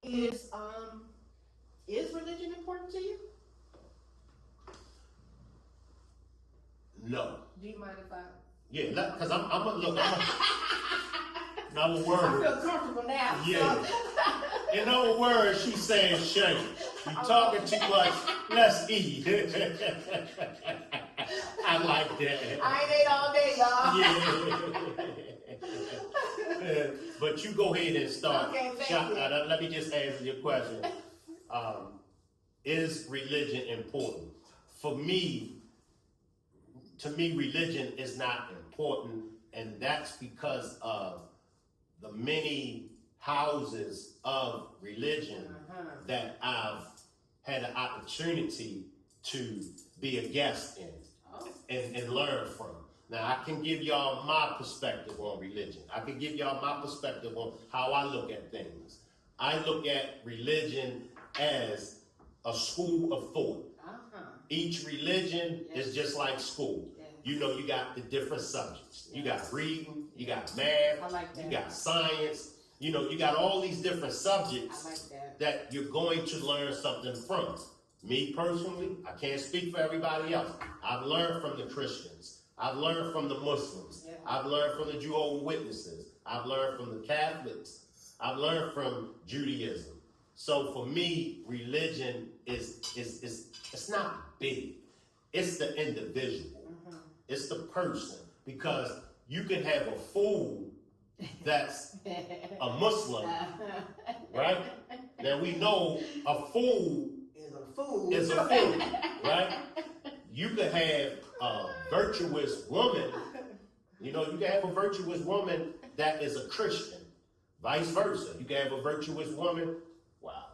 Is religion important to you? No. Do you mind if I? Yeah, because I'm a I word. feel comfortable now. Yeah. So. In other words, she's saying shame. You talking too much. Let's eat. I like that. I ain't ate all day, y'all. Yeah. But you go ahead and start. Okay, thank you. Let me just answer your question. Is religion important? For me, to me, religion is not important, and that's because of the many houses of religion that I've had an opportunity to be a guest in and learn from. Now, I can give y'all my perspective on religion. I can give y'all my perspective on how I look at things. I look at religion as a school of thought. Each religion is just like school. You know, you got the different subjects. You got reading, you got math, you got science. You know, you got all these different subjects that you're going to learn something from. Me personally, I can't speak for everybody else. I've learned from the Christians. I've learned from the Muslims. I've learned from the Jehovah's Witnesses. I've learned from the Catholics. I've learned from Judaism. So for me, religion is it's not big. It's the individual. It's the person. Because you can have a fool that's a Muslim, right? Now we know a fool is a fool, right? You could have a virtuous woman. You know, you can have a virtuous woman that is a Christian. Vice versa. You can have a virtuous woman. Wow.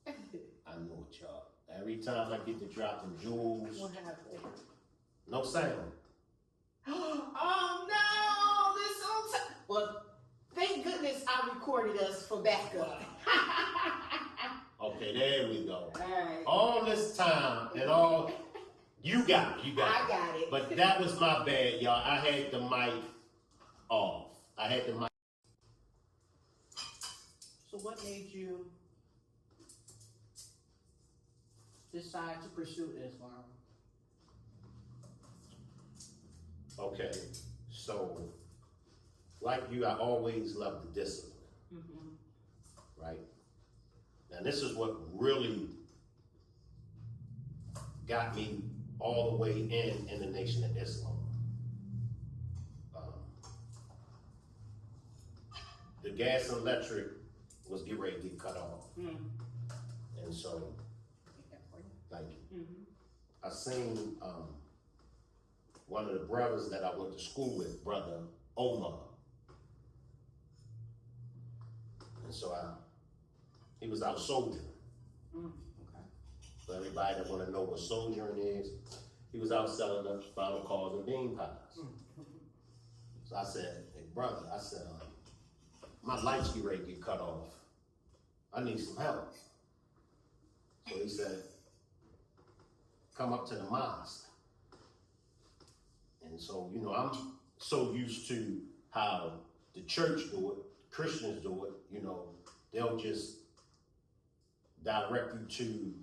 I know it, y'all. Every time I get to drop them jewels. What happened? No sound. Oh no! This so well, thank goodness I recorded us for backup. Okay, there we go. Alright. All this time and all, you got it. I got it. But that was my bad, y'all. I had the mic off. I had the mic. So what made you decide to pursue Islam? Okay, so like you, I always loved the discipline, right? Now this is what really got me all the way in the Nation of Islam. The gas and electric was getting ready to get cut off. And so, thank you. I seen one of the brothers that I went to school with, Brother Omar. And so he was out soldiering. For everybody that want to know what soldiering is, he was out selling the final calls and bean pies. So I said, hey brother, I said, my lights get ready to get cut off. I need some help. So he said, come up to the mosque. And so, you know, I'm so used to how the church do it, Christians do it, you know, they'll just direct you to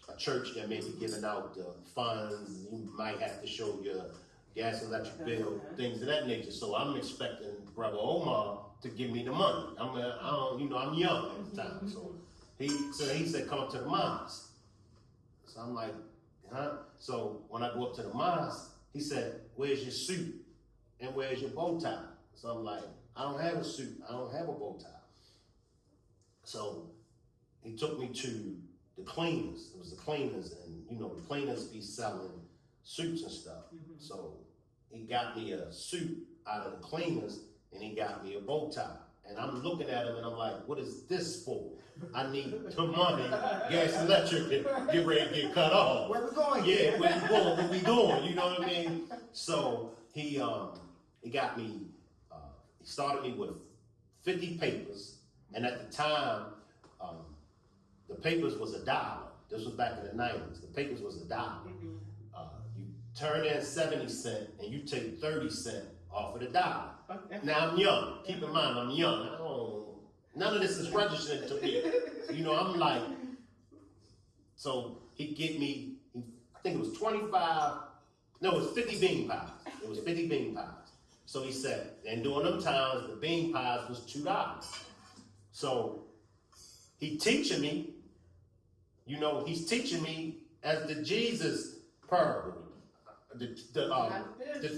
a church that may be giving out the funds. You might have to show your gas and electric bill, things of that nature. So I'm expecting Brother Omar to give me the money. I'm young at the time. So he said, come up to the mosque. So I'm like, huh? So when I go up to the mosque, he said, where's your suit? And where's your bow tie? So I'm like, I don't have a suit. I don't have a bow tie. So he took me to the cleaners. It was the cleaners, and you know, the cleaners be selling suits and stuff. So he got me a suit out of the cleaners, and he got me a bow tie. And I'm looking at him, and I'm like, what is this for? I need the money, gas and electric, get ready to get cut off. Where we going? Yeah, where we going? What we doing? You know what I mean? So he got me, he started me with 50 papers, and at the time, the papers was $1. This was back in the 90s. The papers was $1. You turn in 70 cents, and you take 30 cents off of the $1. Now I'm young. Keep in mind, I'm young. None of this is registered to me. I'm like, so he get me, I think it was 25, no, it was 50 bean pies. It was 50 bean pies. So he said, and during them times, the bean pies was $2. So he teaching me, he's teaching me as the Jesus parable, the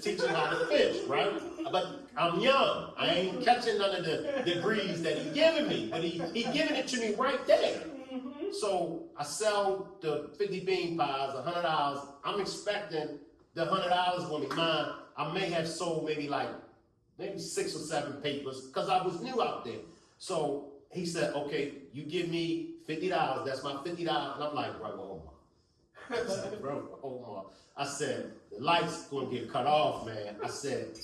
teaching how to fish, right? But I'm young. I ain't catching none of the degrees that he giving me, but he giving it to me right there. So I sell the 50 bean pies, $100. I'm expecting the $100 will be mine. I may have sold maybe 6 or 7 papers because I was new out there. So he said, okay, you give me $50. That's my $50. And I'm like, bro, hold on. I said, bro, hold on. I said, the light's gonna get cut off, man. I said,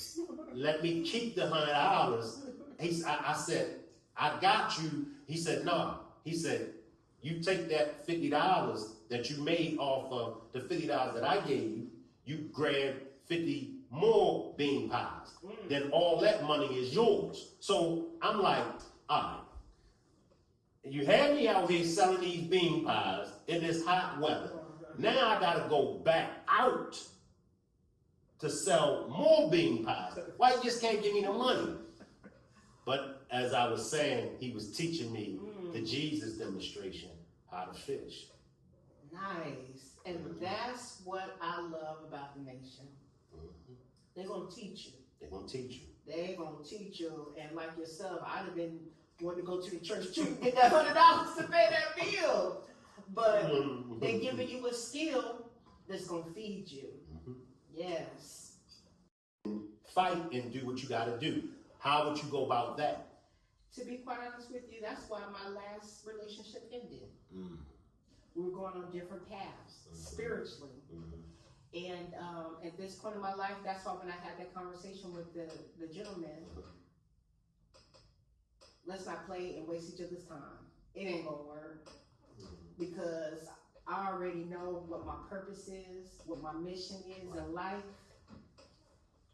let me keep the $100. I said, I got you. He said, no. He said, you take that $50 that you made off of the $50 that I gave you, you grab 50 more bean pies. Then all that money is yours. So I'm like, all right. You had me out here selling these bean pies in this hot weather. Now I gotta go back out to sell more bean pies. Why you just can't give me no money? But as I was saying, he was teaching me the Jesus demonstration, how to fish. Nice. And that's what I love about the nation. They're gonna teach you. They're gonna teach you. They're gonna teach you. And like yourself, I'd have been wanting to go to the church too, get that $100 to pay that bill. But they're giving you a skill that's gonna feed you. Yes. Fight and do what you gotta do. How would you go about that? To be quite honest with you, that's why my last relationship ended. We were going on different paths, spiritually. And at this point in my life, that's why when I had that conversation with the gentleman, let's not play and waste each other's time. It ain't gonna work. Because I already know what my purpose is, what my mission is in life.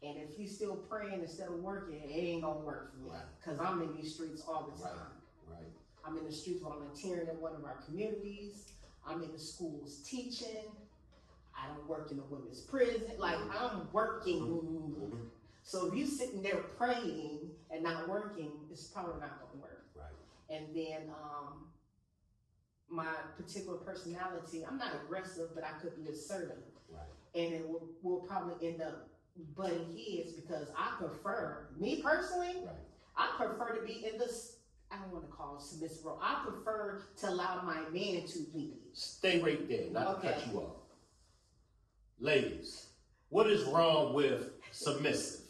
And if you still praying instead of working, it ain't gonna work for me. Because I'm in these streets all the time. I'm in the streets volunteering in one of our communities. I'm in the schools teaching. I don't work in a women's prison. Like, I'm working. So if you sitting there praying and not working, it's probably not gonna work. And then my particular personality, I'm not aggressive, but I could be assertive. And it will probably end up butting heads because I prefer, me personally, I prefer to be in this, I don't want to call it submissive role. I prefer to allow my man to lead. Stay right there, not to cut you off. Ladies, what is wrong with submissive?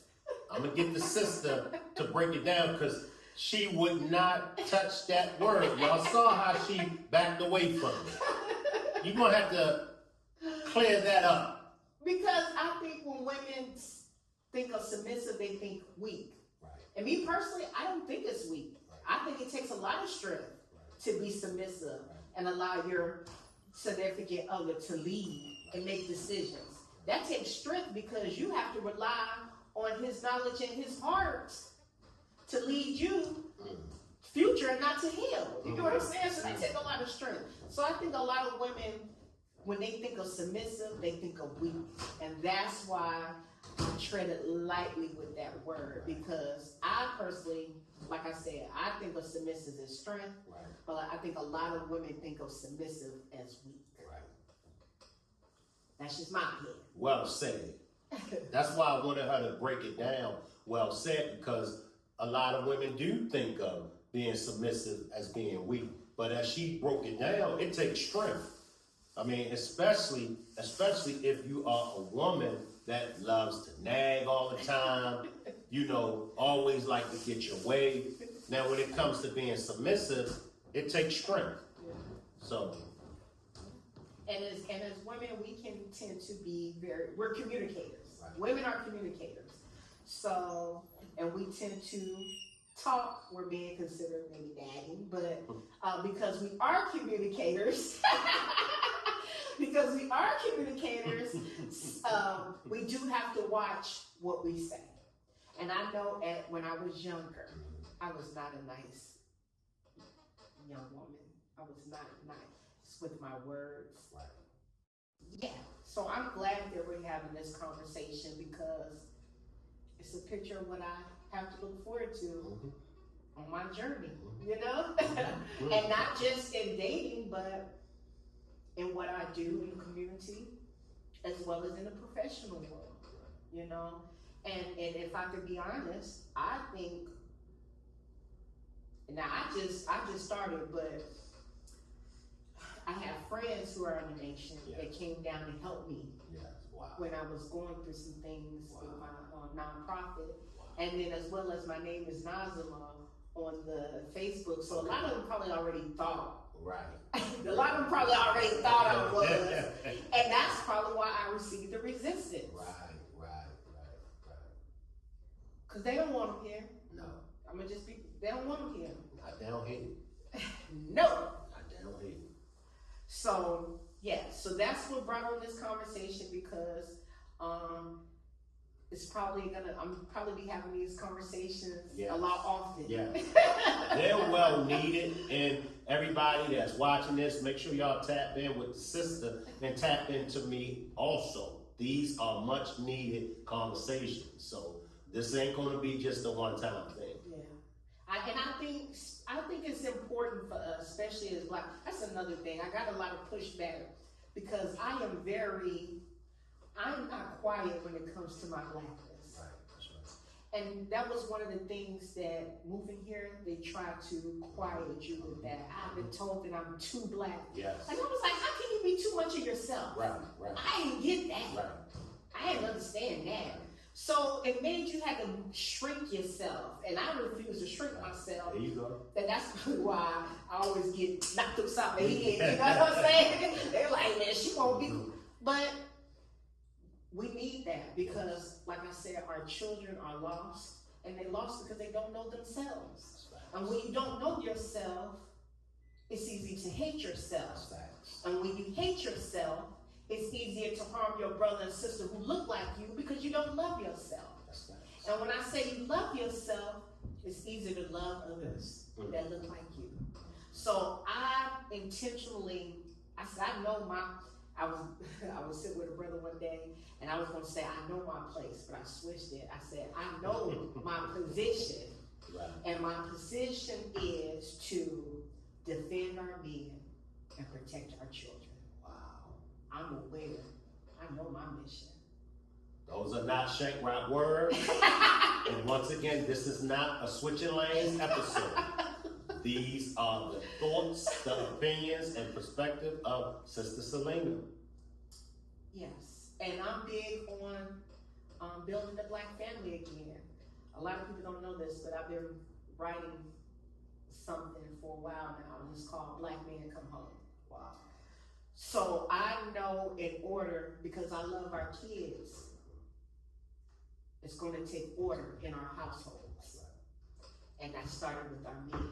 I'm gonna get the sister to break it down because she would not touch that word. Y'all saw how she backed away from it. You're gonna have to clear that up. Because I think when women think of submissive, they think weak. And me personally, I don't think it's weak. I think it takes a lot of strength to be submissive and allow your significant other to lead and make decisions. That takes strength because you have to rely on his knowledge and his heart to lead you future and not to him. You know what I'm saying? So they take a lot of strength. So I think a lot of women, when they think of submissive, they think of weak. And that's why I treaded lightly with that word, because I personally, like I said, I think of submissive as strength, but I think a lot of women think of submissive as weak. That's just my opinion. Well said. That's why I wanted her to break it down. Well said, because a lot of women do think of being submissive as being weak. But as she broke it down, it takes strength. I mean, especially if you are a woman that loves to nag all the time, always like to get your way. Now, when it comes to being submissive, it takes strength. So. And as women, we can tend to be we're communicators. Women are communicators. So, and we tend to talk, we're being considered maybe nagging, but because we are communicators, we do have to watch what we say. And I know when I was younger, I was not a nice young woman. I was not nice with my words. Right. Yeah, so I'm glad that we're having this conversation because it's a picture of what I have to look forward to Mm-hmm. on my journey, Mhm. you know? Mhm. And not just in dating, but in what I do in the community, as well as in the professional world, you know? And if I could be honest, I think, now I just started, but I have friends who are in the nation that came down and helped me Yes. Wow. when I was going through some things with my nonprofit. Wow. And then as well as my name is Nazima on the Facebook. So a lot of them probably already thought. Right. A lot of them probably already thought I was. And that's probably why I received the resistance. Right. Because they don't want them here. No. I'm going to just be, they don't want them here. Not down here. No. Not down here. So, yeah. So that's what brought on this conversation because it's probably I'm probably be having these conversations a lot often. Yeah. They're well needed, and everybody that's watching this, make sure y'all tap in with the sister and tap into me also. These are much needed conversations. So this ain't gonna be just a one-time thing. Yeah. I think it's important for us, especially as Black. That's another thing. I got a lot of pushback because I'm not quiet when it comes to my Blackness. Right, that's right. And that was one of the things that moving here, they try to quiet you with that. I've been told that I'm too Black. Yes. And I was like, how can you be too much of yourself? Right. I didn't get that. Right. I didn't understand that. So it made you have to shrink yourself, and I refuse to shrink myself. There you go. And that's probably why I always get knocked upside the head. You know what I'm saying? They're like, man, she won't be. But we need that because, like I said, our children are lost, and they lost because they don't know themselves. And when you don't know yourself, it's easy to hate yourself. And when you hate yourself, it's easier to harm your brother and sister who look like you because you don't love yourself. And when I say you love yourself, it's easier to love others that look like you. So I intentionally, I said, I was sitting with a brother one day and I was going to say, I know my place, but I switched it. I said, I know my position. Right. And my position is to defend our men and protect our children. I'm aware. I know my mission. Those are not shank wrap words. And once again, this is not a switching lanes episode. These are the thoughts, the opinions, and perspective of Sister Selena. Yes, and I'm big on building the Black family again. A lot of people don't know this, but I've been writing something for a while now, and it's called Black Men Come Home. Wow. So I know in order, because I love our kids, it's going to take order in our households. And that started with our men.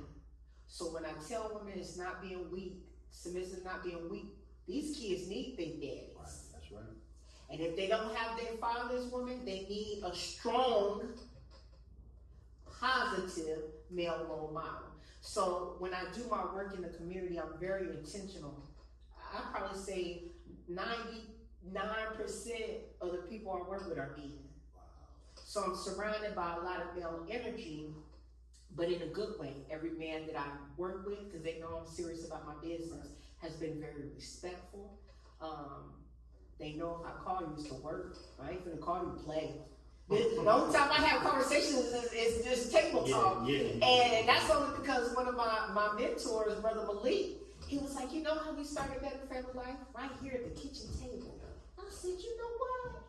So when I tell women it's not being weak, submissive not being weak, these kids need their daddies. Right. That's right. And if they don't have their fathers, women, they need a strong, positive male role model. So when I do my work in the community, I'm very intentional. I probably say 99% of the people I work with are men. Wow. So I'm surrounded by a lot of male energy, but in a good way. Every man that I work with, because they know I'm serious about my business, has been very respectful. They know if I call you, it's to work. I ain't gonna call you to play. The only time I have conversations is just table talk. Yeah. And that's only because one of my mentors, Brother Malik, he was like, you know how we started Better Family Life? Right here at the kitchen table. I said, you know what?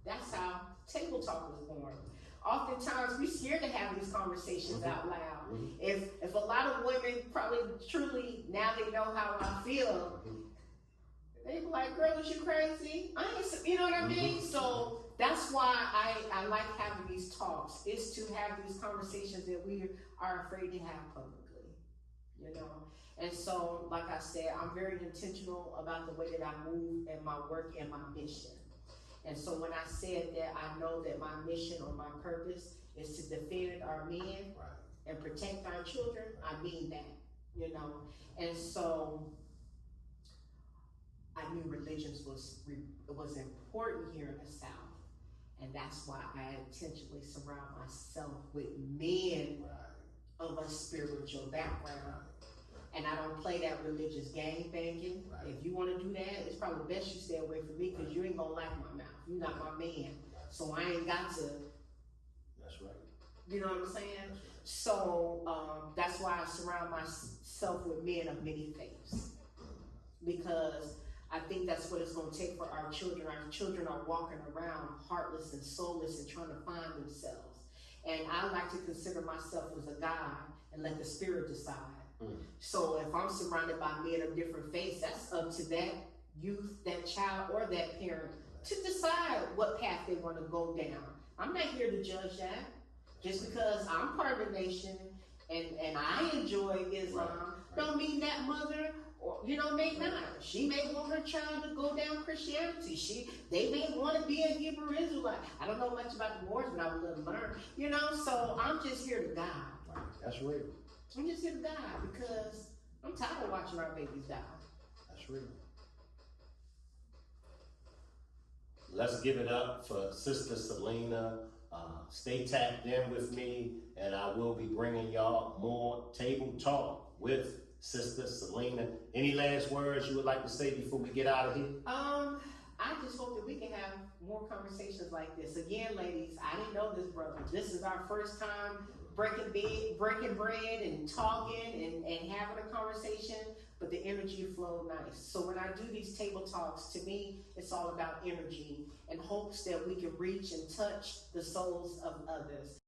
That's how table talk was born. Oftentimes, we're scared to have these conversations out loud. If a lot of women probably truly, now they know how I feel, they be like, girl, is you crazy? I ain't, you know what I mean? So that's why I like having these talks, is to have these conversations that we are afraid to have publicly, you know? And so, like I said, I'm very intentional about the way that I move and my work and my mission. And so when I said that I know that my mission or my purpose is to defend our men and protect our children, I mean that. you know, and so I knew religions was important here in the South, and that's why I intentionally surround myself with men of a spiritual background. And I don't play that religious gang banging. If you want to do that, it's probably best you stay away from me because you ain't gonna like my mouth. You're not my man, so I ain't got to. That's right. You know what I'm saying? So that's why I surround myself with men of many faiths, because I think that's what it's going to take for our children. Our children are walking around heartless and soulless and trying to find themselves. And I like to consider myself as a guide and let the Spirit decide. So if I'm surrounded by men of different faiths, that's up to that youth, that child, or that parent to decide what path they want to go down. I'm not here to judge that. Just because I'm part of a nation and I enjoy Islam, don't mean that mother, or may not. She may want her child to go down Christianity. They may want to be a Hebrew Israelite. I don't know much about the wars, but I would love to learn. So I'm just here to guide. That's real. I'm just here to guide because I'm tired of watching our babies die. That's real. Let's give it up for Sister Selena. Stay tapped in with me, and I will be bringing y'all more table talk with Sister Selena. Any last words you would like to say before we get out of here? I just hope that we can have more conversations like this. Again, ladies, I didn't know this brother. This is our first time breaking bread and talking and having a conversation, but the energy flowed nice. So when I do these table talks, to me, it's all about energy and hopes that we can reach and touch the souls of others.